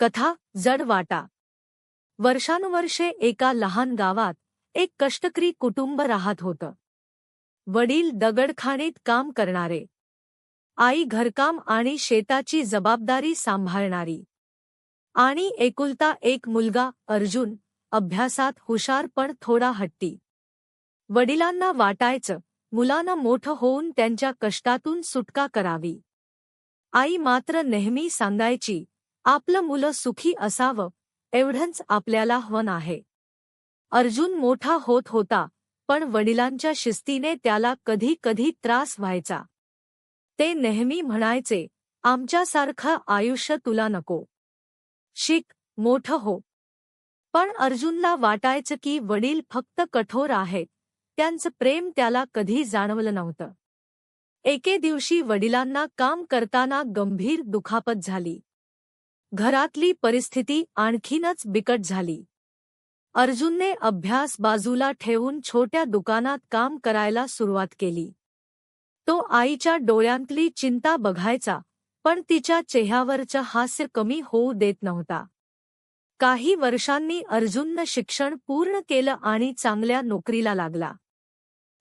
कथा जड वाटा. वर्षानुवर्षे एका लहान गावात एक कष्टकरी कुटुंब राहत होतं. वडील दगडखाणीत काम करणारे, आई घरकाम आणि शेताची जबाबदारी सांभाळणारी, आणि एकुलता एक मुलगा अर्जुन, अभ्यासात हुशार पण थोडा हट्टी. वडिलांना वाटायचं मुलानं मोठं होऊन त्यांच्या कष्टातून सुटका करावी. आई मात्र नेहमी सांगायची, आपलं मुलं सुखी असावं एवढंच आपल्याला हवं आहे. अर्जुन मोठा होत होता, पण वडिलांच्या शिस्तीने त्याला कधी कधी त्रास व्हायचा. ते नेहमी म्हणायचे, आमच्यासारखं आयुष्य तुला नको. शिक, मोठं हो. पण अर्जुनला वाटायचं की वडील फक्त कठोर आहेत, त्यांचं प्रेम त्याला कधी जाणवलं नव्हतं. एके दिवशी वडिलांना काम करताना गंभीर दुखापत झाली. घरातली परिस्थिती आणखीनच बिकट झाली. अर्जुनने अभ्यास बाजूला ठेवून छोट्या दुकानात काम करायला सुरुवात केली. तो आईच्या डोळ्यांतली चिंता बघायचा, पण तिच्या चेहऱ्यावरचं हास्य कमी होऊ देत नव्हता. काही वर्षांनी अर्जुननं शिक्षण पूर्ण केलं आणि चांगल्या नोकरीला लागला.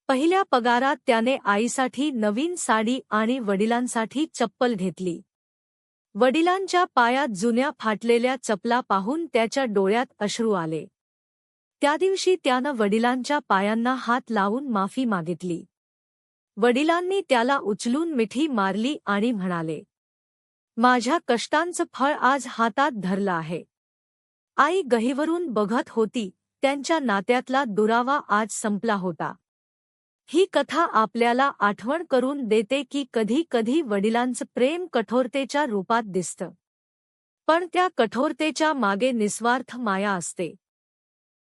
पहिल्या पगारात त्याने आईसाठी नवीन साडी आणि वडिलांसाठी चप्पल घेतली. वडिलांच्या पायात जुन्या फाटलेल्या चपला पाहून त्याच्या डोळ्यात अश्रू आले. त्या दिवशी त्यानं वडिलांच्या पायांना हात लावून माफी मागितली. वडिलांनी त्याला उचलून मिठी मारली आणि म्हणाले, माझ्या कष्टांचं फळ आज हातात धरलं आहे. आई गहिवरून बघत होती, त्यांच्या नात्यातला दुरावा आज संपला होता. ही कथा आपल्याला आठवण करून देते की कधी कधी वडिलांचं प्रेम कठोरतेच्या रूपात दिसतं, पण त्या कठोरतेच्या मागे निस्वार्थ माया असते.